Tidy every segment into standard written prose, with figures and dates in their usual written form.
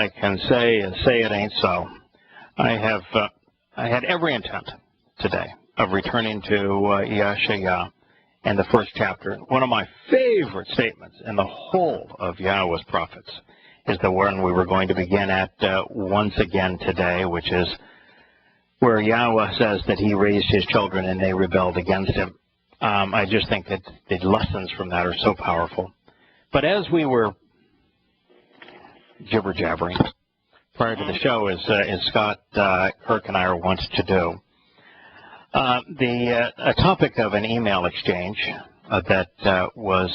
I can say it ain't so. I had every intent today of returning to Yahowah and the first chapter. One of my favorite statements in the whole of Yahowah's prophets is the one we were going to begin at once again today, which is where Yahowah says that he raised his children and they rebelled against him. I just think that the lessons from that are so powerful. But as we were jibber-jabbering prior to the show, as Scott Kirk and I are wont to do, a topic of an email exchange that was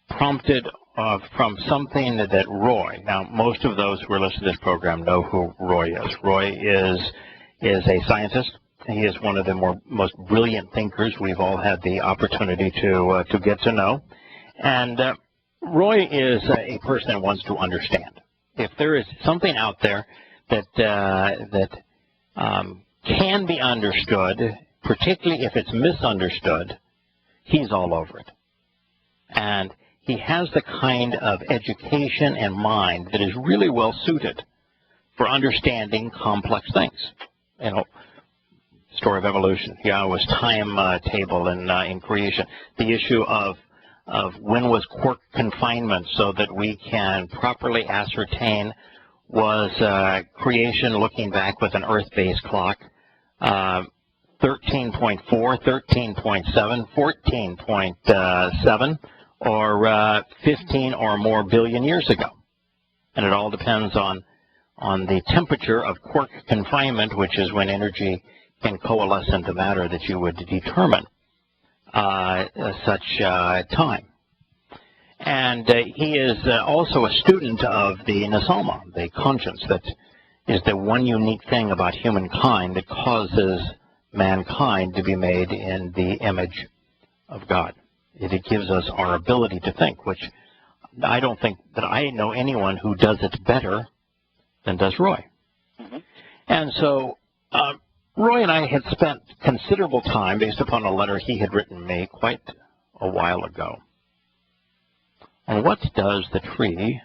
prompted from something that Roy, now most of those who are listening to this program know who Roy is. Roy is a scientist. He is one of the most brilliant thinkers we've all had the opportunity to get to know. And Roy is a person that wants to understand. If there is something out there that can be understood, particularly if it's misunderstood, he's all over it. And he has the kind of education and mind that is really well suited for understanding complex things. You know, story of evolution, Yahowah's timetable in creation, the issue of when was quark confinement so that we can properly ascertain was creation looking back with an Earth-based clock, 13.4, 13.7, 14.7, or 15 or more billion years ago. And it all depends on the temperature of quark confinement, which is when energy can coalesce into matter that you would determine such time. And he is also a student of the Nasama, the conscience, that is the one unique thing about humankind that causes mankind to be made in the image of God. It gives us our ability to think, which I don't think that I know anyone who does it better than does Roy. Mm-hmm. And so Roy and I had spent considerable time, based upon a letter he had written me quite a while ago, on what does the tree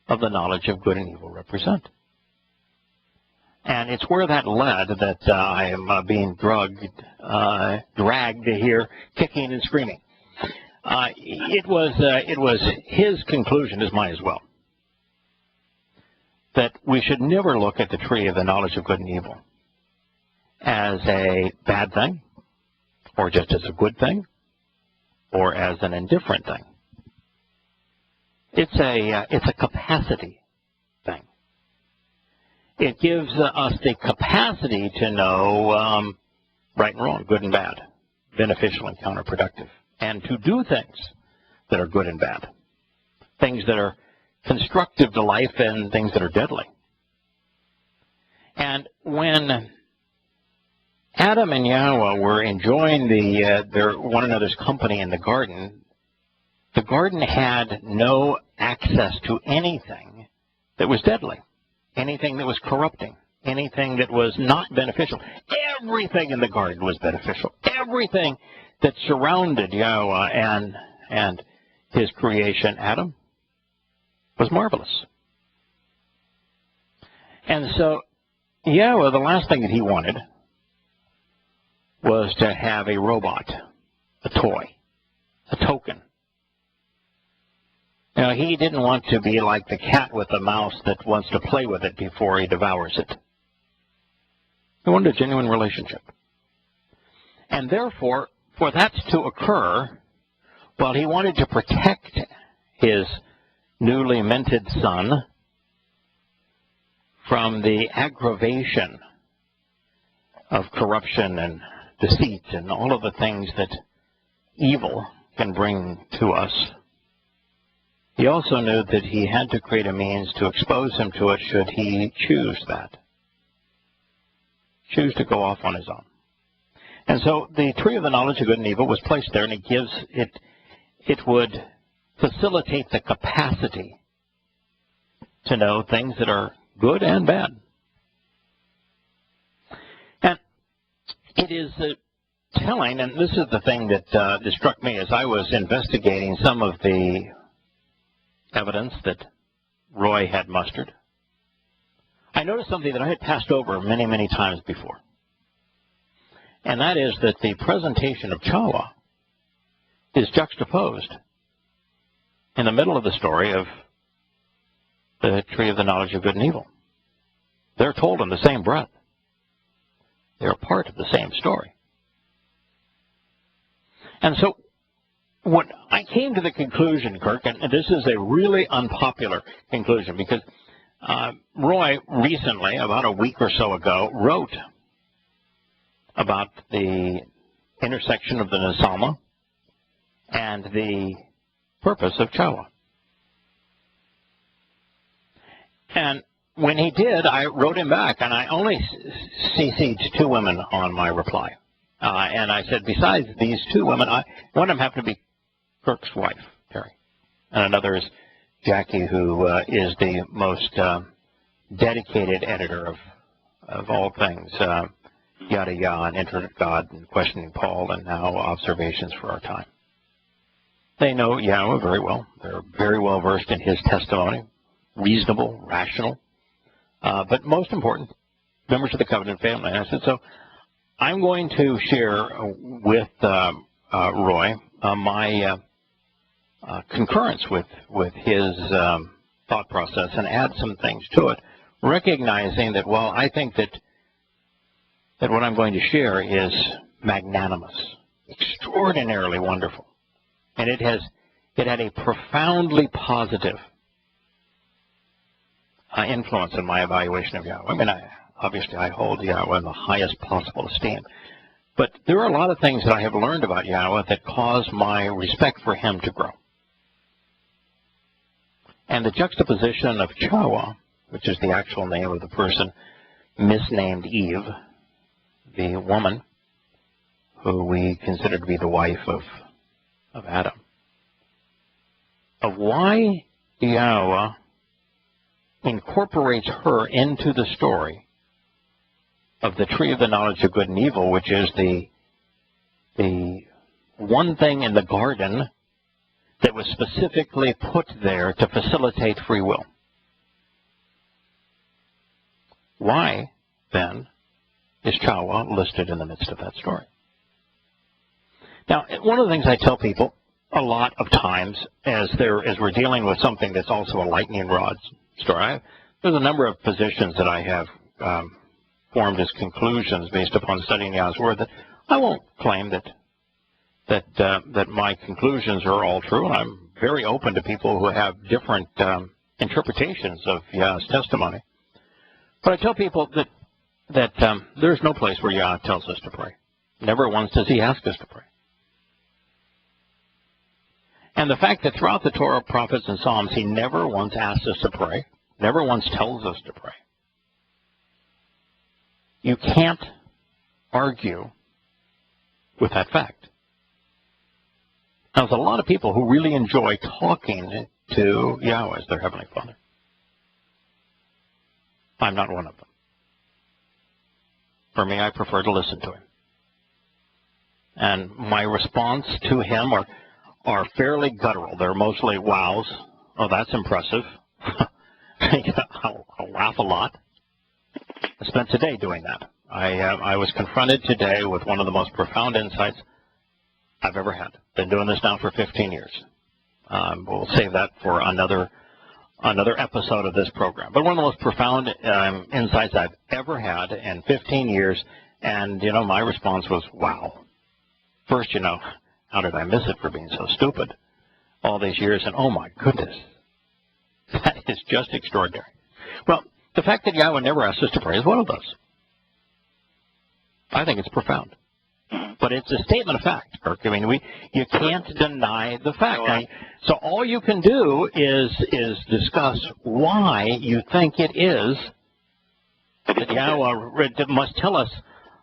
of the knowledge of good and evil represent. And it's where that led that I am being dragged here, kicking and screaming. It was his conclusion, as mine as well, that we should never look at the tree of the knowledge of good and evil as a bad thing, or just as a good thing, or as an indifferent thing. It's a capacity thing. It gives us the capacity to know right and wrong, good and bad, beneficial and counterproductive, and to do things that are good and bad, things that are constructive to life and things that are deadly. And when Adam and Yahowah were enjoying their one another's company in the garden had no access to anything that was deadly, anything that was corrupting, anything that was not beneficial. Everything in the garden was beneficial. Everything that surrounded Yahowah and his creation, Adam, was marvelous. And so Yahowah, the last thing that he wanted was to have a robot, a toy, a token. You know, he didn't want to be like the cat with the mouse that wants to play with it before he devours it. He wanted a genuine relationship. And therefore, for that to occur, well, he wanted to protect his newly minted son from the aggravation of corruption and deceit and all of the things that evil can bring to us. He also knew that he had to create a means to expose him to it should he choose that, choose to go off on his own. And so the tree of the knowledge of good and evil was placed there, and it would facilitate the capacity to know things that are good and bad. And it is telling, and this is the thing that struck me as I was investigating some of the evidence that Roy had mustered, I noticed something that I had passed over many, many times before. And that is that the presentation of Yahowah is juxtaposed in the middle of the story of the tree of the knowledge of good and evil. They're told in the same breath. They're part of the same story. And so what I came to the conclusion, Kirk, and this is a really unpopular conclusion, because Roy recently, about a week or so ago, wrote about the intersection of the Nesalma and the purpose of Yahowah. And when he did, I wrote him back, and I only CC'd 2 women on my reply. And I said, besides these 2 women, one of them happened to be Kirk's wife, Terry, and another is Jackie, who is the most dedicated editor of all things Yada Yah and Internet God and Questioning Paul and now Observations for Our Time. They know Yahowah very well. They're very well versed in his testimony, reasonable, rational, but most important, members of the covenant family. And I said, so I'm going to share with Roy my concurrence with his thought process and add some things to it, recognizing that while I think that what I'm going to share is magnanimous, extraordinarily wonderful, and it had a profoundly positive influence in my evaluation of Yahowah. I mean, obviously I hold Yahowah in the highest possible esteem, but there are a lot of things that I have learned about Yahowah that cause my respect for him to grow. And the juxtaposition of Yahowah, which is the actual name of the person misnamed Eve, the woman who we consider to be the wife of Adam, of why Yahowah incorporates her into the story of the tree of the knowledge of good and evil, which is the one thing in the garden that was specifically put there to facilitate free will. Why, then, is Yahowah listed in the midst of that story? Now, one of the things I tell people a lot of times as we're dealing with something that's also a lightning rod story, there's a number of positions that I have formed as conclusions based upon studying Yah's Word that I won't claim that my conclusions are all true, and I'm very open to people who have different interpretations of Yah's testimony. But I tell people that there's no place where Yah tells us to pray. Never once does he ask us to pray. And the fact that throughout the Torah, prophets, and Psalms, he never once asks us to pray, never once tells us to pray. You can't argue with that fact. Now, there's a lot of people who really enjoy talking to Yahowah as their Heavenly Father. I'm not one of them. For me, I prefer to listen to him. And my response to him are fairly guttural. They're mostly wows. Oh, that's impressive. I'll laugh a lot. I spent today doing that. I was confronted today with one of the most profound insights I've ever had. Been doing this now for 15 years. We'll save that for another episode of this program. But one of the most profound insights I've ever had in 15 years, and, my response was, wow. First, how did I miss it for being so stupid all these years? And, oh, my goodness, that is just extraordinary. Well, the fact that Yahowah never asks us to pray is one of those. I think it's profound. But it's a statement of fact, Kirk. I mean, you can't deny the fact. Now, so all you can do is discuss why you think it is that Yahowah must tell us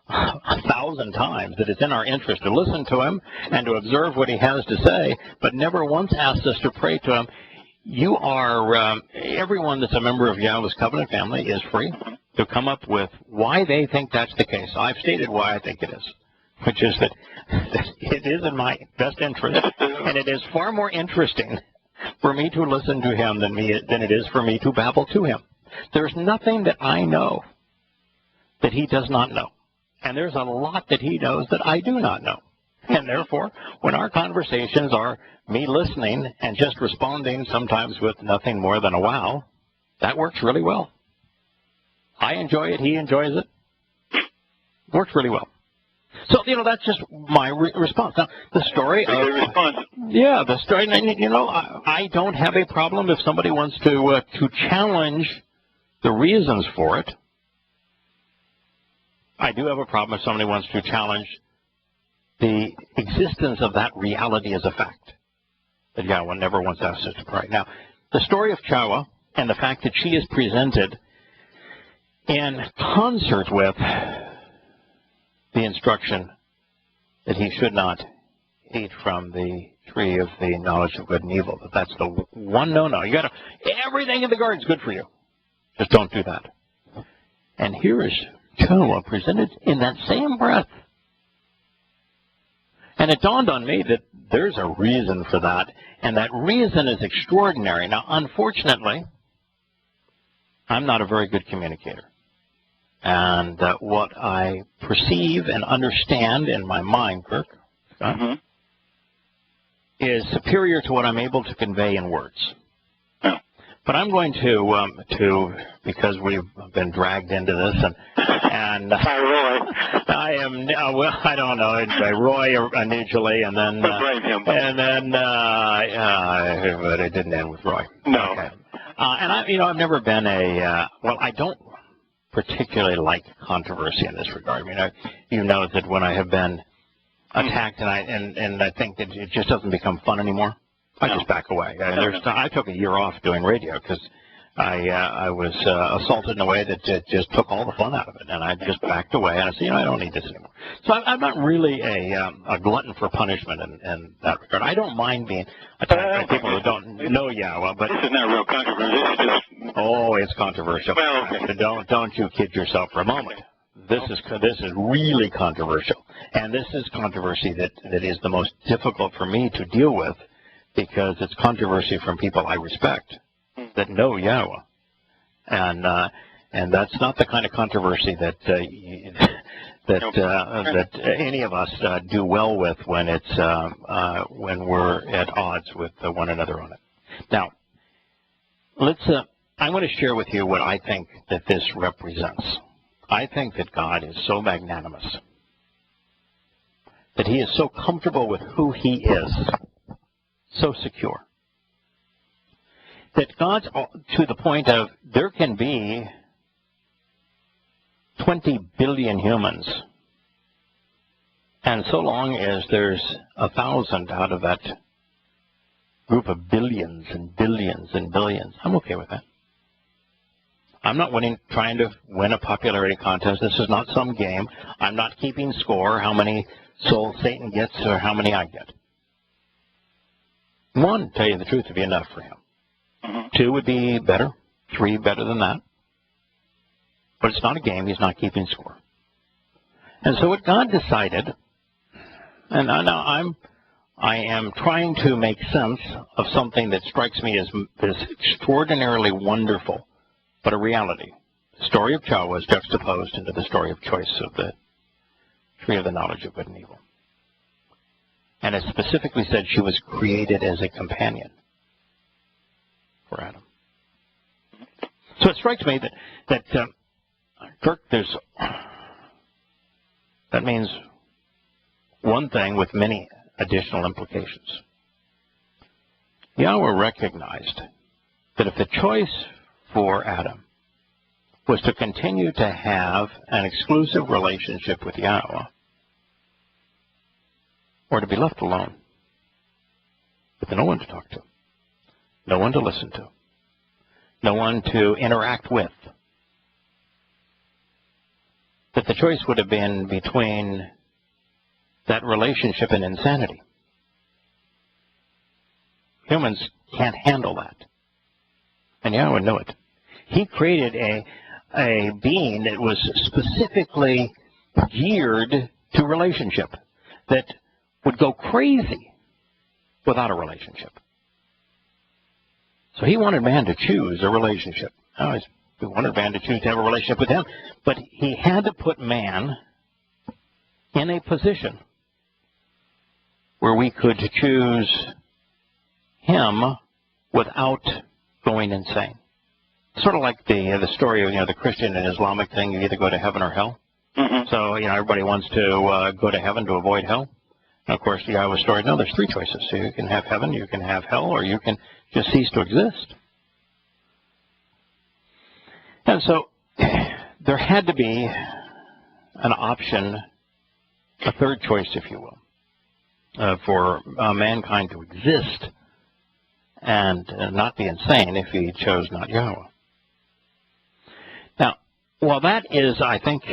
1,000 times that it's in our interest to listen to him and to observe what he has to say, but never once asks us to pray to him. You are, everyone that's a member of Yahowah's covenant family is free to come up with why they think that's the case. I've stated why I think it is, which is that it is in my best interest, and it is far more interesting for me to listen to him than it is for me to babble to him. There's nothing that I know that he does not know. And there's a lot that he knows that I do not know. And therefore, when our conversations are me listening and just responding sometimes with nothing more than a wow, that works really well. I enjoy it. He enjoys it. Works really well. So, that's just my response. Now, the story the story, I don't have a problem if somebody wants to challenge the reasons for it. I do have a problem if somebody wants to challenge the existence of that reality as a fact. That Yahowah never wants us to pray. Now, the story of Yahowah and the fact that she is presented in concert with the instruction that he should not eat from the tree of the knowledge of good and evil. That's the one no-no. You got everything in the garden is good for you. Just don't do that. And here is Yahowah presented in that same breath. And it dawned on me that there's a reason for that, and that reason is extraordinary. Now, unfortunately, I'm not a very good communicator. And what I perceive and understand in my mind, Kirk, is superior to what I'm able to convey in words. But I'm going to because we've been dragged into this, and I am I don't know, by Roy initially, and then but it didn't end with Roy. No. Okay. And I've never been I don't particularly like controversy in this regard. I mean, you know that when I have been attacked and I think that it just doesn't become fun anymore, I just back away. I took a year off doing radio because I was assaulted in a way that just took all the fun out of it, and I just backed away. And I said, I don't need this anymore. So I'm not really a glutton for punishment in that regard. I don't mind being attacked by people who don't know Yahowah, but this is not real controversy. This is just it's controversial. Well, okay. Don't you kid yourself for a moment. This is really controversial, and this is controversy that is the most difficult for me to deal with, because it's controversy from people I respect that know Yahowah, and that's not the kind of controversy that any of us do well with when we're at odds with one another on it. Now, I want to share with you what I think that this represents. I think that God is so magnanimous, that he is so comfortable with who he is, so secure, that God's to the point of there can be 20 billion humans, and so long as there's 1,000 out of that group of billions and billions and billions, I'm okay with that. I'm not trying to win a popularity contest. This is not some game. I'm not keeping score how many souls Satan gets or how many I get. One, tell you the truth, would be enough for him. Two would be better. Three, better than that. But it's not a game. He's not keeping score. And so what God decided, and I am trying to make sense of something that strikes me as extraordinarily wonderful, but a reality. The story of Yahowah is juxtaposed into the story of choice of the tree of the knowledge of good and evil. And it specifically said she was created as a companion for Adam. So it strikes me that Kirk, that means one thing with many additional implications. Yahowah recognized that if the choice for Adam was to continue to have an exclusive relationship with Yahowah, or to be left alone, with no one to talk to, no one to listen to, no one to interact with, that the choice would have been between that relationship and insanity. Humans can't handle that. And Yahowah knew it. He created a being that was specifically geared to relationship, that would go crazy without a relationship. So he wanted man to choose a relationship. He wanted man to choose to have a relationship with him. But he had to put man in a position where we could choose him without going insane. Sort of like the story of the Christian and Islamic thing. You either go to heaven or hell. Mm-hmm. So everybody wants to go to heaven to avoid hell. And of course, the Yahowah story. No, there's three choices. So you can have heaven, you can have hell, or you can just cease to exist. And so there had to be an option, a third choice, if you will, for mankind to exist and not be insane if he chose not Yahowah. Now, while that is, I think,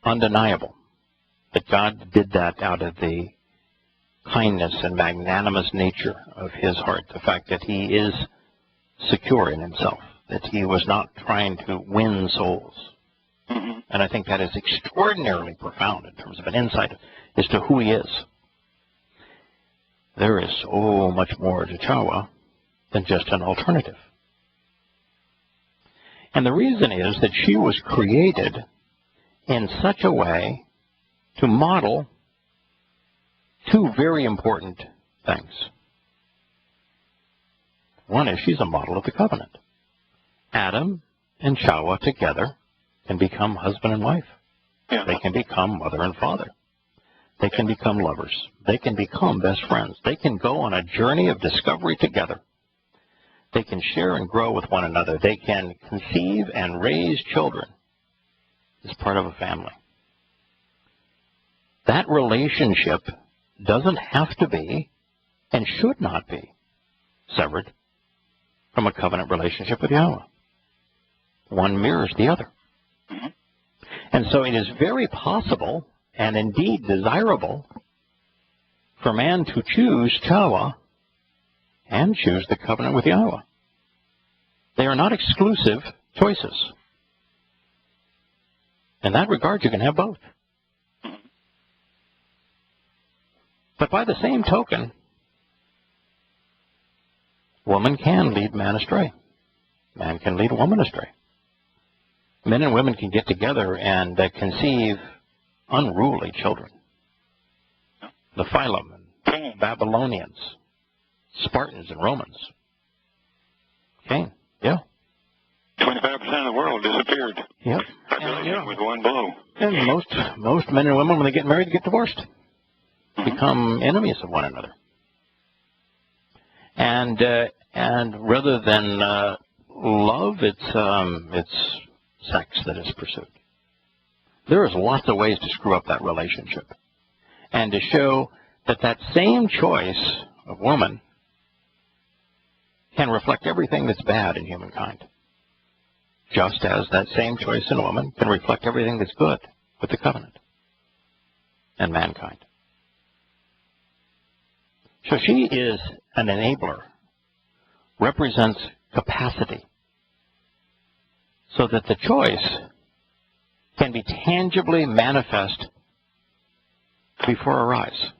undeniable, that God did that out of the kindness and magnanimous nature of his heart, the fact that he is secure in himself, that he was not trying to win souls. Mm-hmm. And I think that is extraordinarily profound in terms of an insight as to who he is. There is so much more to Yahowah than just an alternative. And the reason is that she was created in such a way to model two very important things. One is she's a model of the covenant. Adam and Yahowah together can become husband and wife. Yeah. They can become mother and father. They can become lovers. They can become best friends. They can go on a journey of discovery together. They can share and grow with one another. They can conceive and raise children as part of a family. That relationship doesn't have to be and should not be severed from a covenant relationship with Yahowah. One mirrors the other. Mm-hmm. And so it is very possible and indeed desirable for man to choose Yahowah and choose the covenant with Yahowah. They are not exclusive choices. In that regard, you can have both. But by the same token, woman can lead man astray. Man can lead woman astray. Men and women can get together and conceive unruly children. The Phylum and Babylonians, Spartans and Romans. Cain, yeah. 25% of the world disappeared. Yep. With one blow. And most men and women, when they get married, get divorced. Mm-hmm. Become enemies of one another. And rather than love, it's sex that is pursued. There is lots of ways to screw up that relationship, and to show that that same choice of woman can reflect everything that's bad in humankind, just as that same choice in woman can reflect everything that's good with the covenant and mankind. So she is an enabler, represents capacity, so that the choice can be tangibly manifest before our eyes.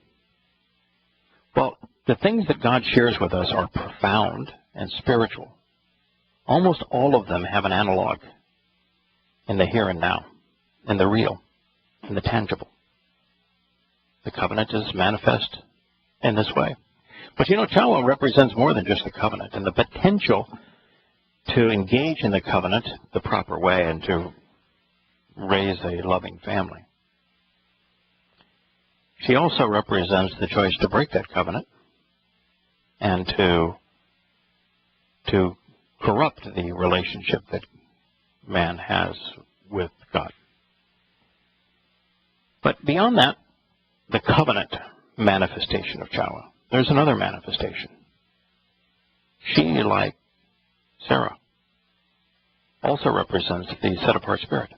Well, the things that God shares with us are profound and spiritual. Almost all of them have an analog in the here and now, in the real, in the tangible. The covenant is manifest in this way. But Yahowah represents more than just the covenant and the potential to engage in the covenant the proper way and to raise a loving family. She also represents the choice to break that covenant and to corrupt the relationship that man has with God. But beyond that, the covenant manifestation of Yahowah, there's another manifestation. She, like Sarah, also represents the set-apart spirit.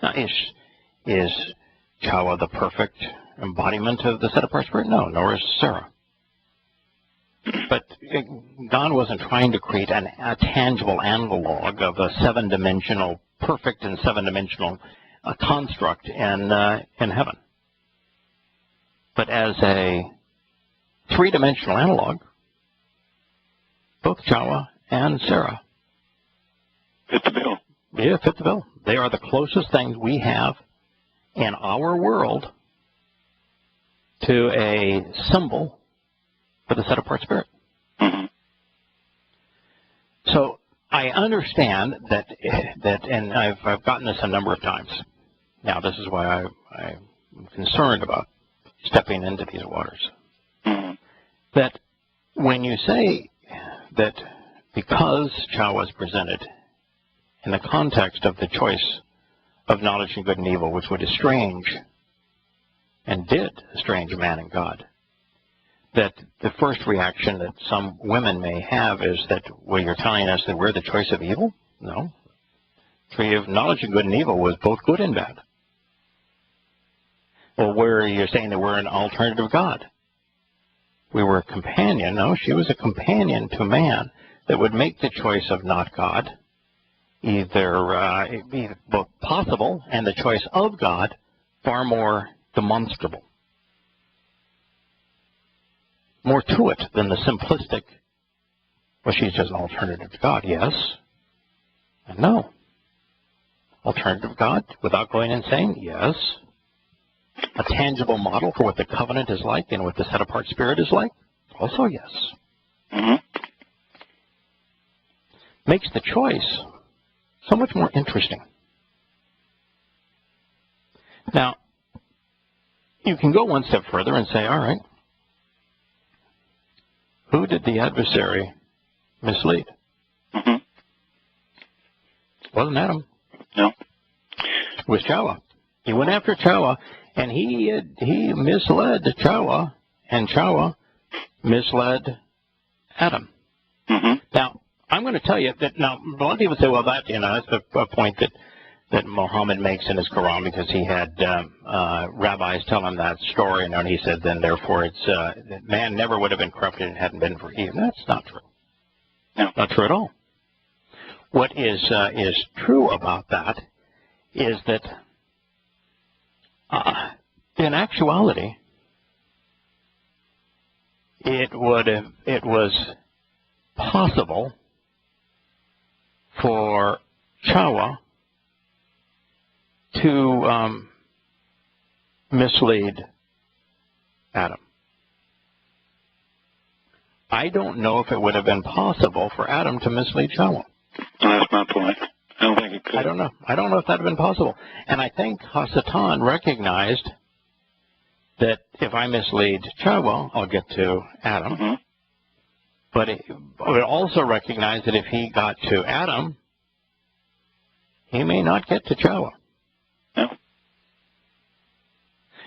Now, is Yahowah the perfect embodiment of the set-apart spirit? No, nor is Sarah. But God wasn't trying to create a tangible analog of a seven-dimensional, perfect and seven-dimensional construct in heaven. But as a three-dimensional analog, both Yahowah and Sarah. Fit the bill. Yeah, fit the bill. They are the closest things we have in our world to a symbol for the set-apart spirit. Mm-hmm. So I understand that, and I've gotten this a number of times. Now, this is why I'm concerned about stepping into these waters. Mm-hmm. That when you say that because Yahowah is presented in the context of the choice of knowledge and good and evil, which would estrange and did estrange man and God, that the first reaction that some women may have is that, well, you're telling us that we're the choice of evil? No. The tree of knowledge and good and evil was both good and bad. Well, where you're saying that we're an alternative God. We were a companion. No, she was a companion to man that would make the choice of not God either both possible and the choice of God far more demonstrable. More to it than the simplistic, well, she's just an alternative to God. Yes and no. Alternative God without going insane? Yes. A tangible model for what the covenant is like and what the set-apart spirit is like? Also yes. Mm-hmm. Makes the choice so much more interesting. Now, you can go one step further and say, all right, who did the adversary mislead? Mm-hmm. Wasn't Adam. No. It was Yahowah. He went after Yahowah, and he misled Yahowah, and Yahowah misled Adam. Mm-hmm. Now, I'm going to tell you that, now, a lot of people say, well, that's a point that Muhammad makes in his Quran, because he had rabbis tell him that story, and then he said, then therefore that man never would have been corrupted if it hadn't been for Eve. That's not true. No. Not true at all. What is true about that is that in actuality, it was possible for Yahowah to mislead Adam. I don't know if it would have been possible for Adam to mislead Yahowah. That's my point. I don't think it could. I don't know. I don't know if that would have been possible. And I think Hasatan recognized that if I mislead Yahowah, I'll get to Adam. Mm-hmm. But it also recognized that if he got to Adam, he may not get to Yahowah. No.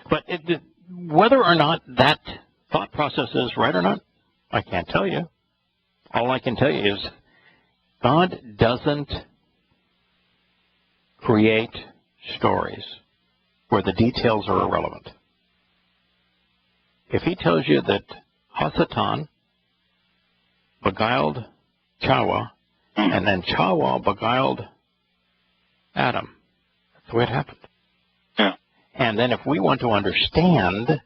But whether or not that thought process is right or not, I can't tell you. All I can tell you is God doesn't create stories where the details are irrelevant. If he tells you that Hasatan beguiled Yahowah, and then Yahowah beguiled Adam, that's the way it happened. Yeah. And then if we want to understand,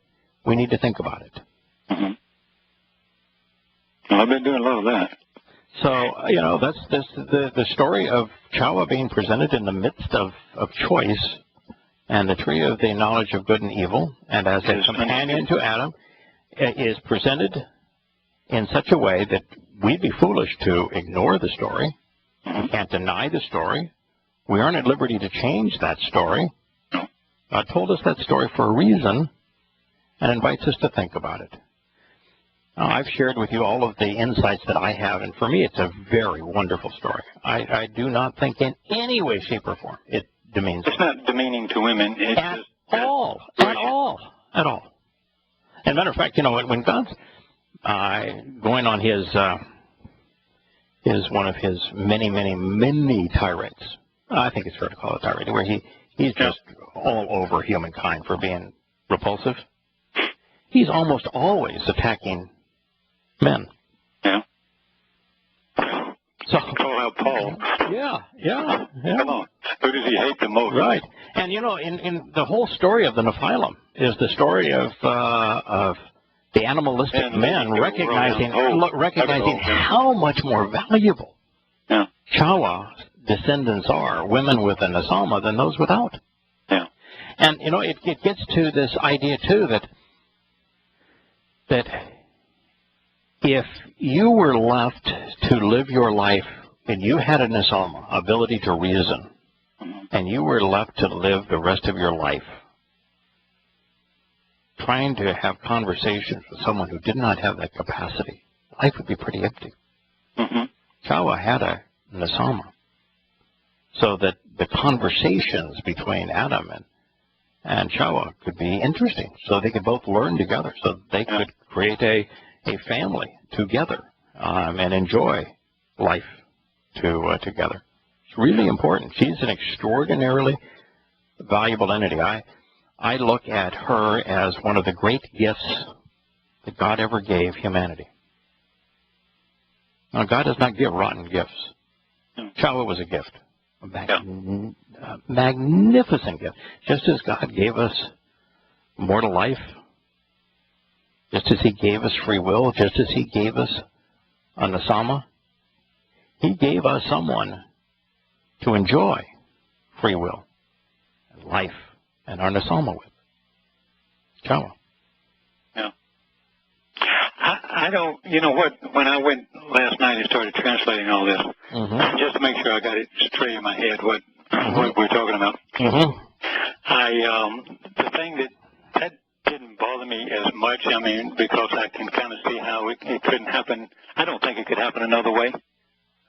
we need to think about it. Mm-hmm. Well, I've been doing a lot of that. So, that's the story of Yahowah being presented in the midst of choice and the tree of the knowledge of good and evil, and as a companion to Adam, is presented in such a way that we'd be foolish to ignore the story. We can't deny the story. We aren't at liberty to change that story. God told us that story for a reason and invites us to think about it. Now, I've shared with you all of the insights that I have, and for me it's a very wonderful story. I do not think in any way, shape, or form it demeans. It's not demeaning to women. It's at just all. At all. As a matter of fact, when God's going on his one of his many tirades, I think it's fair to call it tirade, where he's just all over humankind for being repulsive. He's almost always attacking men. Yeah. So call out Paul. Yeah. Come on. Who does he hate the most? Right. And in the whole story of the Nephilim is the story of The animalistic And men the recognizing world. how much more valuable Yeah. Yahowah descendants are, women with an Asalma, than those without. Yeah. And, you know, it gets to this idea, too, that if you were left to live your life and you had an Asalma, ability to reason, and you were left to live the rest of your life trying to have conversations with someone who did not have that capacity, life would be pretty empty. Yahowah had an Asalma, so that the conversations between Adam and Yahowah could be interesting, so they could both learn together, so they could create a family together and enjoy life together. It's really important. She's an extraordinarily valuable entity. I look at her as one of the great gifts that God ever gave humanity. Now, God does not give rotten gifts. Yahowah was a gift, a magnificent gift. Just as God gave us mortal life, just as He gave us free will, just as He gave us an Asalma, He gave us someone to enjoy free will and life and our Asalma with. Yahowah. Yeah. I don't, you know what, when I went last night and started translating all this, just to make sure I got it straight in my head what we're talking about, the thing that didn't bother me as much, I mean, because I can kind of see how it couldn't happen. I don't think it could happen another way.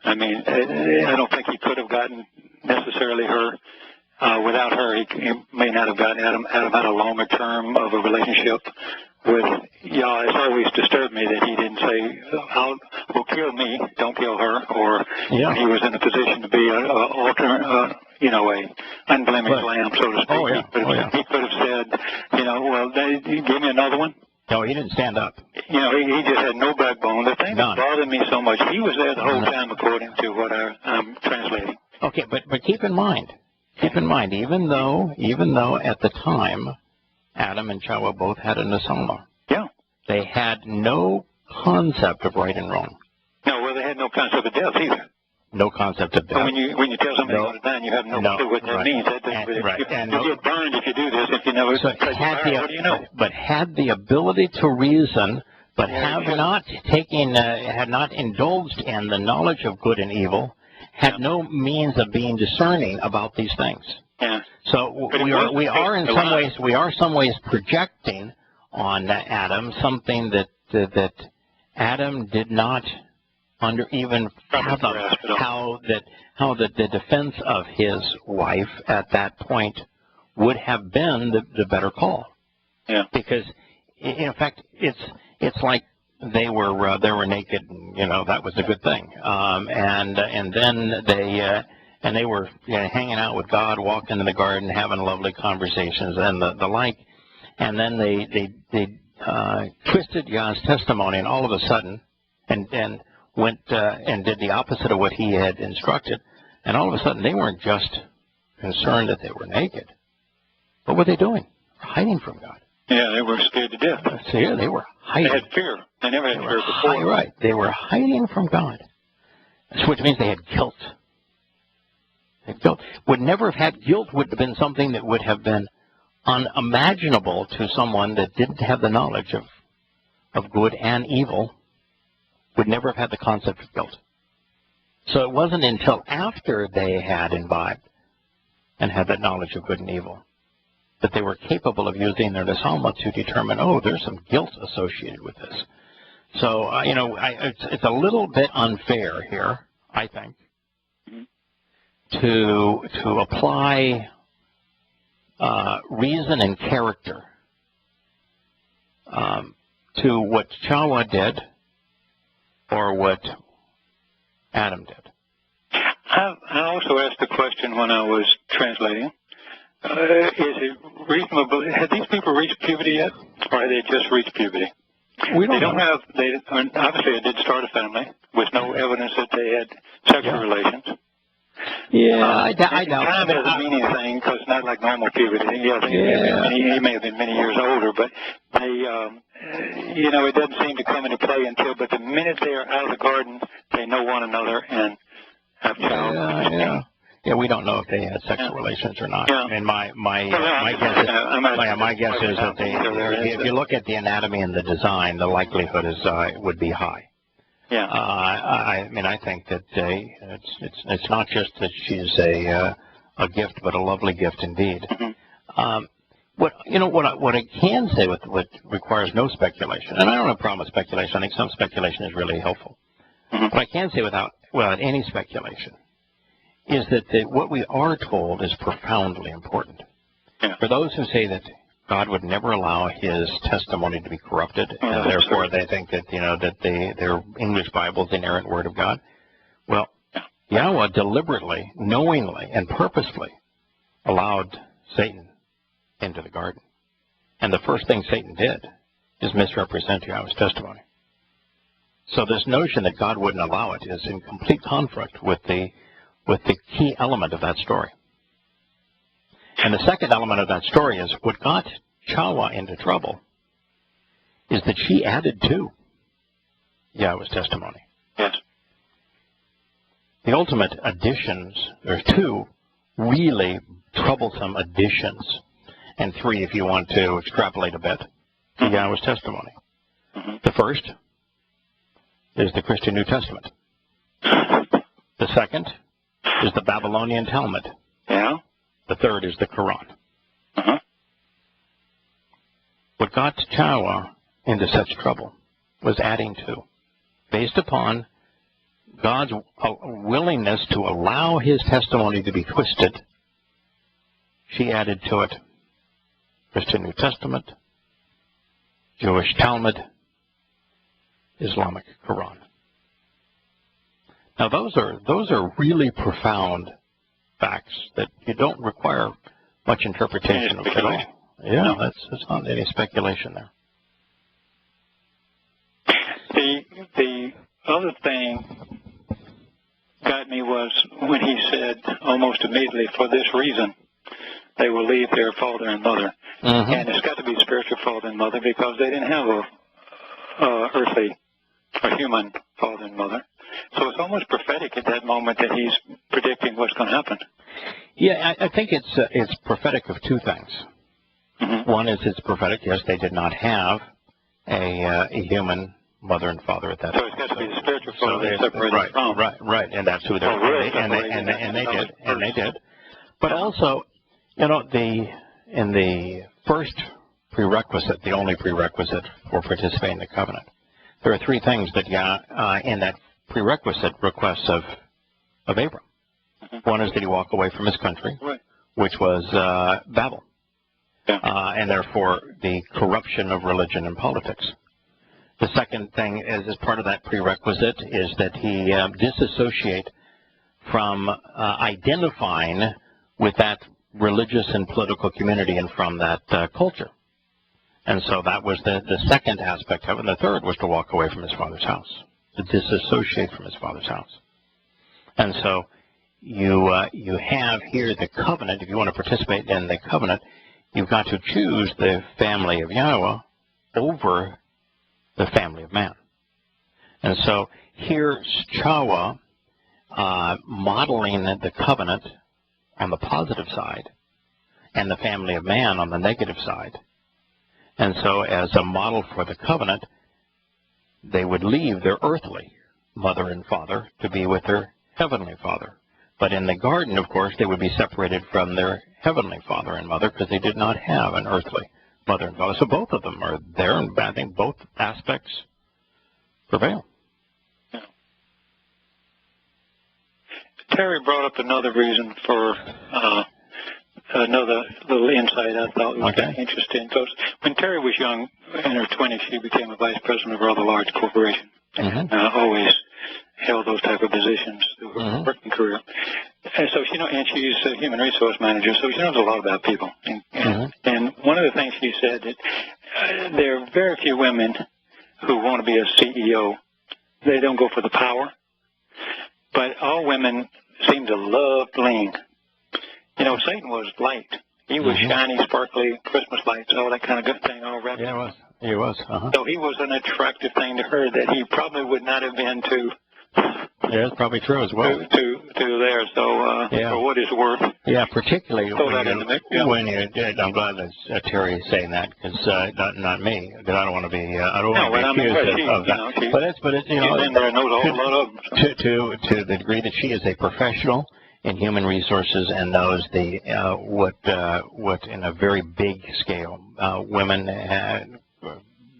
I mean, I don't think he could have gotten necessarily her. Without her, he may not have gotten Adam had a longer term of a relationship with Yah. It's always disturbed me that he didn't say, well, kill me, don't kill her, or when he was in a position to be an alternate, a unblemished lamb, so to speak. He could have said, well, give me another one. No, he didn't stand up. He just had no backbone. The thing that bothered me so much, he was there the whole time, according to what I'm translating. Okay, but keep in mind, even though at the time Adam and Yahowah both had an Asalma, they had no concept of right and wrong. No, well, they had no concept of death either. No concept of death. So when you tell somebody to die, you have no clue what that means. You get burned if you do this. If you never, what do you know? But had the ability to reason, but had not indulged in the knowledge of good and evil, had no means of being discerning about these things. Yeah. So we are in some ways projecting on Adam something that Adam did not even fathom how the defense of his wife at that point would have been the better call. Yeah. Because in fact it's like they were naked, that was a good thing. And then they were hanging out with God, walking in the garden, having lovely conversations and the like. And then they twisted Yah's testimony, and all of a sudden, and went and did the opposite of what he had instructed. And all of a sudden, they weren't just concerned that they were naked. What were they doing? Hiding from God. Yeah, they were scared to death. So yeah, they were hiding. They had fear. They never had fear before. Right. They were hiding from God. Which means they had guilt. Guilt. Would never have had guilt would have been something that would have been unimaginable to someone that didn't have the knowledge of good and evil, would never have had the concept of guilt. So it wasn't until after they had imbibed and had that knowledge of good and evil that they were capable of using their Asalma to determine, there's some guilt associated with this. So, it's a little bit unfair here, I think, to apply reason and character to what Yahowah did or what Adam did. I also asked the question when I was translating, is it reasonable, had these people reached puberty yet, or had they just reached puberty? Obviously they did start a family with no evidence that they had sexual relations. Yeah, I doubt. Time doesn't mean anything because it's not like normal puberty. He may have been many years older, but it doesn't seem to come into play but the minute they are out of the garden, they know one another and have child. Yeah, we don't know if they had sexual relations or not. Yeah. And my guess is that if you look at the anatomy and the design, the likelihood would be high. Yeah. I think that it's not just that she's a gift, but a lovely gift indeed. Mm-hmm. What I can say what requires no speculation, and I don't have a problem with speculation. I think some speculation is really helpful. Mm-hmm. What I can say without any speculation is that what we are told is profoundly important. Yeah. For those who say that God would never allow His testimony to be corrupted, and therefore they think that their English Bible is the inerrant Word of God. Well, Yahowah deliberately, knowingly, and purposely allowed Satan into the garden, and the first thing Satan did is misrepresent Yahowah's testimony. So this notion that God wouldn't allow it is in complete conflict with the key element of that story. And the second element of that story is what got Yahowah into trouble is that she added to Yahowah's testimony. Yes. The ultimate additions, there's two really troublesome additions, and three if you want to extrapolate a bit, to Yahowah's testimony. Mm-hmm. The first is the Christian New Testament. The second is the Babylonian Talmud. Yeah. The third is the Quran. Uh-huh. What got Yahowah into such trouble was adding to, based upon God's willingness to allow His testimony to be twisted, she added to it Christian New Testament, Jewish Talmud, Islamic Quran. Now those are really profound facts that you don't require much interpretation of at all. Yeah, no. That's not any speculation there. The other thing got me was when he said almost immediately, for this reason, they will leave their father and mother. Mm-hmm. And it's got to be spiritual father and mother because they didn't have a earthly or human father and mother. So it's almost prophetic at that moment that he's predicting what's going to happen. Yeah, I think it's prophetic of two things. Mm-hmm. One is it's prophetic. Yes, they did not have a human mother and father at that time. point. So it's got to be the spiritual father they separated from. Right, and that's who they were. And they did. But also, in the first prerequisite, the only prerequisite for participating in the covenant, there are three things that in that prerequisite requests of Abram. Mm-hmm. One is that he walk away from his country, right, which was Babel, and therefore the corruption of religion and politics. The second thing is, as part of that prerequisite, is that he disassociate from identifying with that religious and political community and from that culture. And so that was the second aspect of it. And the third was to walk away from his father's house, to disassociate from his father's house. And so you have here the covenant. If you want to participate in the covenant, you've got to choose the family of Yahowah over the family of man. And so here Yahowah modeling the covenant on the positive side and the family of man on the negative side. And so as a model for the covenant, they would leave their earthly mother and father to be with their heavenly father. But in the garden, of course, they would be separated from their heavenly father and mother because they did not have an earthly mother and father. So both of them are there, and I think both aspects prevail. Yeah. Terry brought up another reason for another little insight I thought was interesting. Because when Terry was young, in her 20s, she became a vice president of a rather large corporation. Mm-hmm. Always held those type of positions through her working career. And so and she's a human resource manager, so she knows a lot about people. And one of the things she said that there are very few women who want to be a CEO. They don't go for the power. But all women seemed to love gleam. You know, Satan was light. He was shiny, sparkly, Christmas lights, all that kind of good thing all wrapped. Yeah, he was. He was. So he was an attractive thing to her that he probably would not have been to. Yeah, that's probably true as well. To there. So for what it's worth. Yeah, particularly when you. I'm glad that Terry is saying that because not me, because I don't want to be. I don't want to be accused of that. You know, but it's you know, in there knows a whole lot of them. So. To the degree that she is a professional in human resources and knows the what in a very big scale women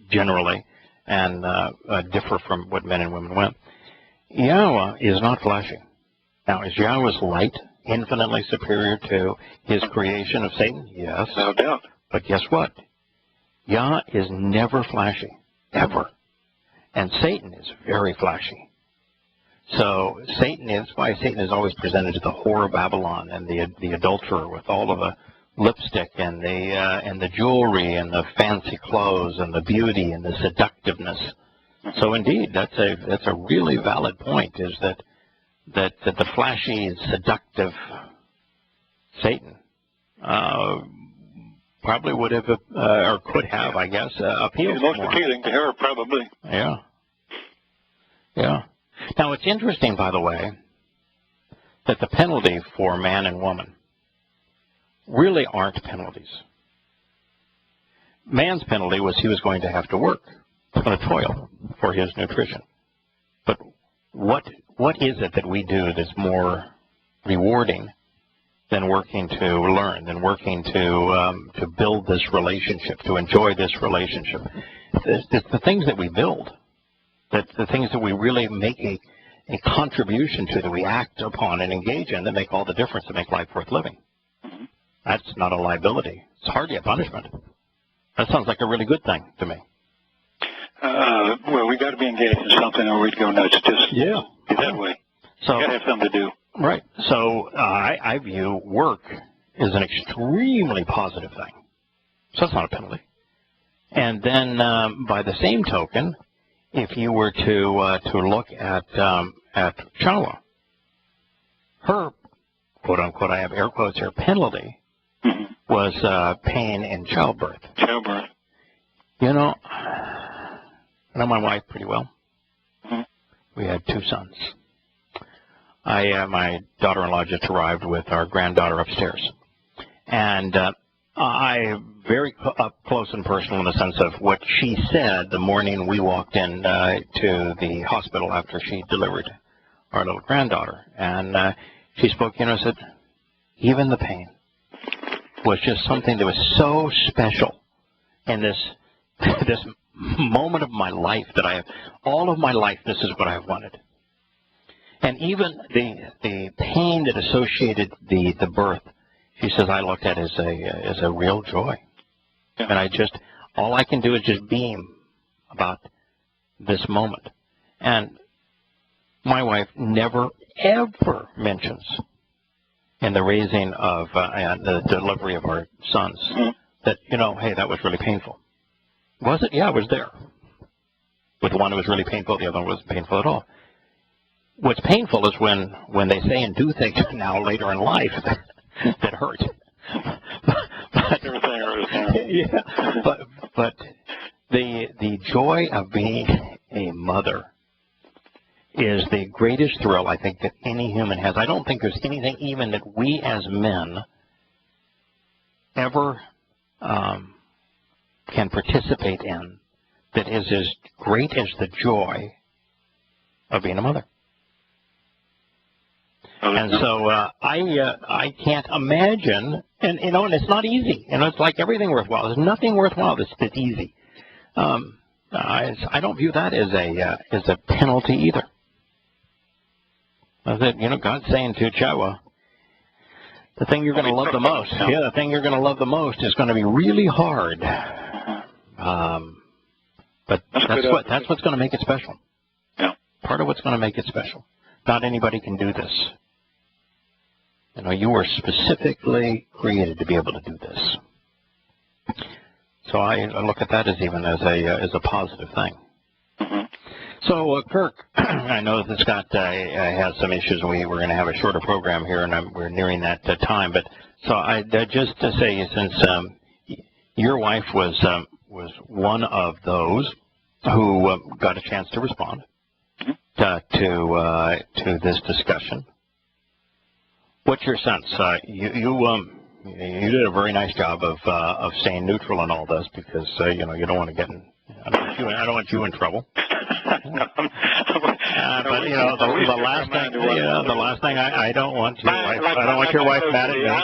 generally and differ from what men and women want. Yahowah is not flashy. Now, is Yahowah's light infinitely superior to his creation of Satan? Yes. No doubt. But guess what? Yah is never flashy, ever. And Satan is very flashy. So that's why Satan is always presented as the whore of Babylon and the adulterer with all of the lipstick and the jewelry and the fancy clothes and the beauty and the seductiveness. So indeed, that's a really valid point. Is that the flashy, seductive Satan probably would have or could have, I guess, appealed the most more. appealing to her, probably. Yeah. Yeah. Now it's interesting, by the way, that the penalty for man and woman really aren't penalties. Man's penalty was he was going to have to work. Going to toil for his nutrition. But what is it that we do that's more rewarding than working to learn, than working to build this relationship, to enjoy this relationship? It's the things that we build, the things that we really make a contribution to, that we act upon and engage in, that make all the difference, that make life worth living. That's not a liability. It's hardly a punishment. That sounds like a really good thing to me. Well, we got to be engaged in something, or we'd go nuts. Just be that way. So you got to have something to do. Right. So I view work as an extremely positive thing. So that's not a penalty. And then by the same token, if you were to look at Yahowah, her quote unquote, I have air quotes here, penalty was pain in childbirth. Childbirth. You know, I know my wife pretty well. We had 2 sons. My daughter-in-law just arrived with our granddaughter upstairs. And I very up close and personal in the sense of what she said the morning we walked in to the hospital after she delivered our little granddaughter. And she spoke, said, even the pain was just something that was so special in this moment of my life that I have, all of my life, this is what I've wanted. And even the pain that associated the birth, she says, I looked at as a real joy. And all I can do is just beam about this moment. And my wife never, ever mentions in the raising of, and the delivery of our sons that, hey, that was really painful. Was it? Yeah, it was there. With one, it was really painful. The other one wasn't painful at all. What's painful is when they say and do things now later in life that hurt. But the joy of being a mother is the greatest thrill I think that any human has. I don't think there's anything even that we as men ever can participate in that is as great as the joy of being a mother. And so I can't imagine, and it's not easy. It's like everything worthwhile. There's nothing worthwhile that's easy. I don't view that as a penalty either. God's saying to Yahowah, the thing you're going to love the most, the thing you're going to love the most is going to be really hard. But that's what's going to make it special. Yeah. Part of what's going to make it special. Not anybody can do this. You were specifically created to be able to do this. So I look at that as even as a positive thing. So, Kirk, I know that Scott has some issues, and we're going to have a shorter program here, and we're nearing that time. But so I just to say, since your wife was one of those who got a chance to respond to this discussion, what's your sense? You did a very nice job of staying neutral in all this, because you don't want to get in. I don't want you in trouble. But the last thing I don't want your wife. I don't want your wife mad at me. I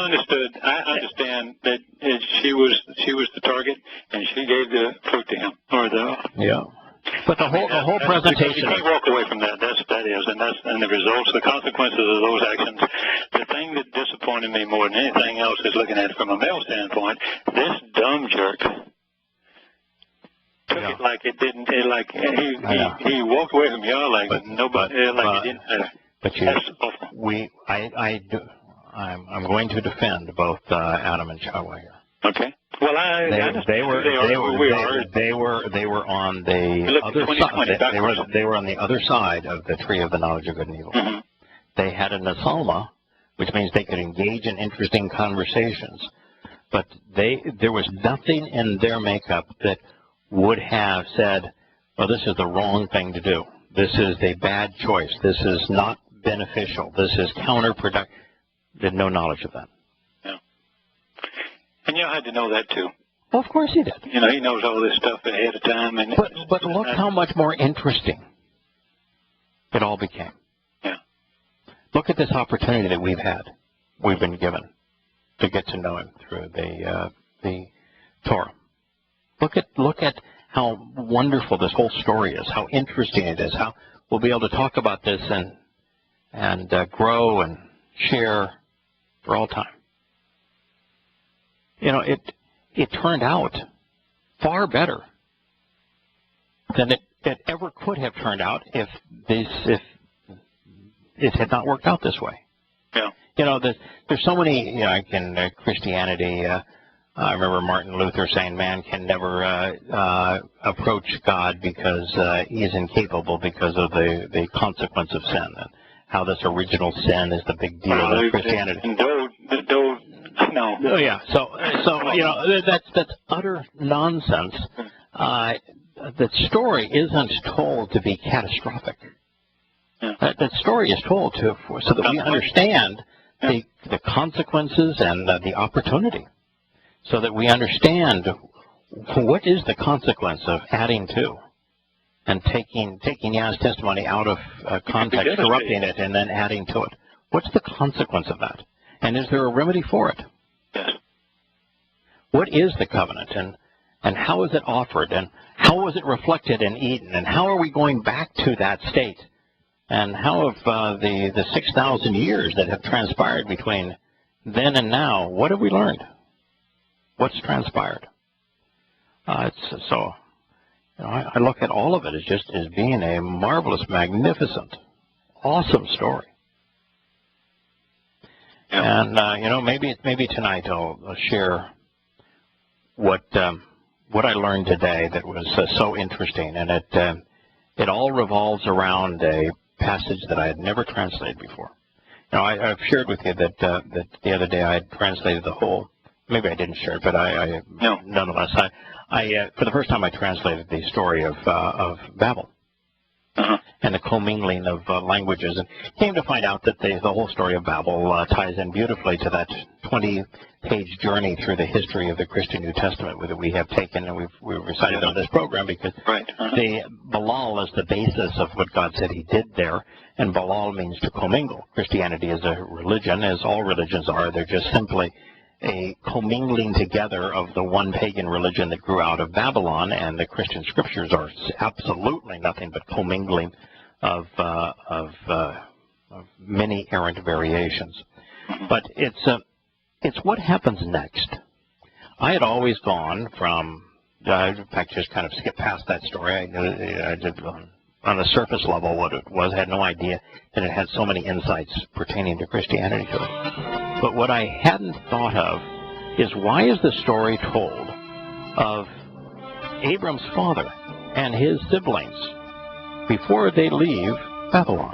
understand that she was the target, and she gave the fruit to him, yeah. But the whole presentation. You can't walk away from that. And the results, the consequences of those actions. The thing that disappointed me more than anything else is looking at it from a male standpoint. This dumb jerk took it like it didn't. He walked away from y'all like nobody. He didn't. But that's awful. I'm going to defend both Adam and Yahowah here. Okay. Well, they were on the other side. They were on the other side of the tree of the knowledge of good and evil. Mm-hmm. They had an asalma, which means they could engage in interesting conversations. But there was nothing in their makeup that would have said, well, this is the wrong thing to do. This is a bad choice. This is not beneficial. This is counterproductive. They had no knowledge of that. Yeah. And you had to know that, too. Well, of course he did. He knows all this stuff ahead of time. But look how much more interesting it all became. Yeah. Look at this opportunity that we've been given to get to know him through the Torah. Look at how wonderful this whole story is, how interesting it is, how we'll be able to talk about this and grow and share for all time. It turned out far better than it ever could have turned out if it had not worked out this way. Yeah. There's so many, in Christianity. I remember Martin Luther saying man can never approach God because he is incapable because of the consequence of sin, and how this original sin is the big deal of Christianity. No. Oh yeah. So that's utter nonsense. The story isn't told to be catastrophic. Yeah. That story is told so that we understand the consequences and the opportunity, so that we understand what is the consequence of adding to and taking Yah's testimony out of context, corrupting it, and then adding to it. What's the consequence of that? And is there a remedy for it? Yes. What is the covenant, and how is it offered, and how was it reflected in Eden, and how are we going back to that state? And how have the 6,000 years that have transpired between then and now, what have we learned? What's transpired? I look at all of it as being a marvelous, magnificent, awesome story. Yeah. And maybe tonight I'll share what I learned today that was so interesting, and it all revolves around a passage that I had never translated before. I've shared with you that the other day I had translated the whole. Maybe I didn't share it, but nonetheless, I for the first time I translated the story of Babel. Uh-huh. And the commingling of languages, and came to find out that the whole story of Babel ties in beautifully to that 20-page journey through the history of the Christian New Testament that we have taken and we've recited on this program, because right. Uh-huh. the Balal is the basis of what God said he did there, and Balal means to commingle. Christianity is a religion, as all religions are. They're just simply a commingling together of the one pagan religion that grew out of Babylon, and the Christian scriptures are absolutely nothing but commingling of many errant variations. But it's what happens next. I had always gone from, in fact, just kind of skip past that story. I did on the surface level what it was. I had no idea that it had so many insights pertaining to Christianity to it. But what I hadn't thought of is, why is the story told of Abram's father and his siblings before they leave Babylon.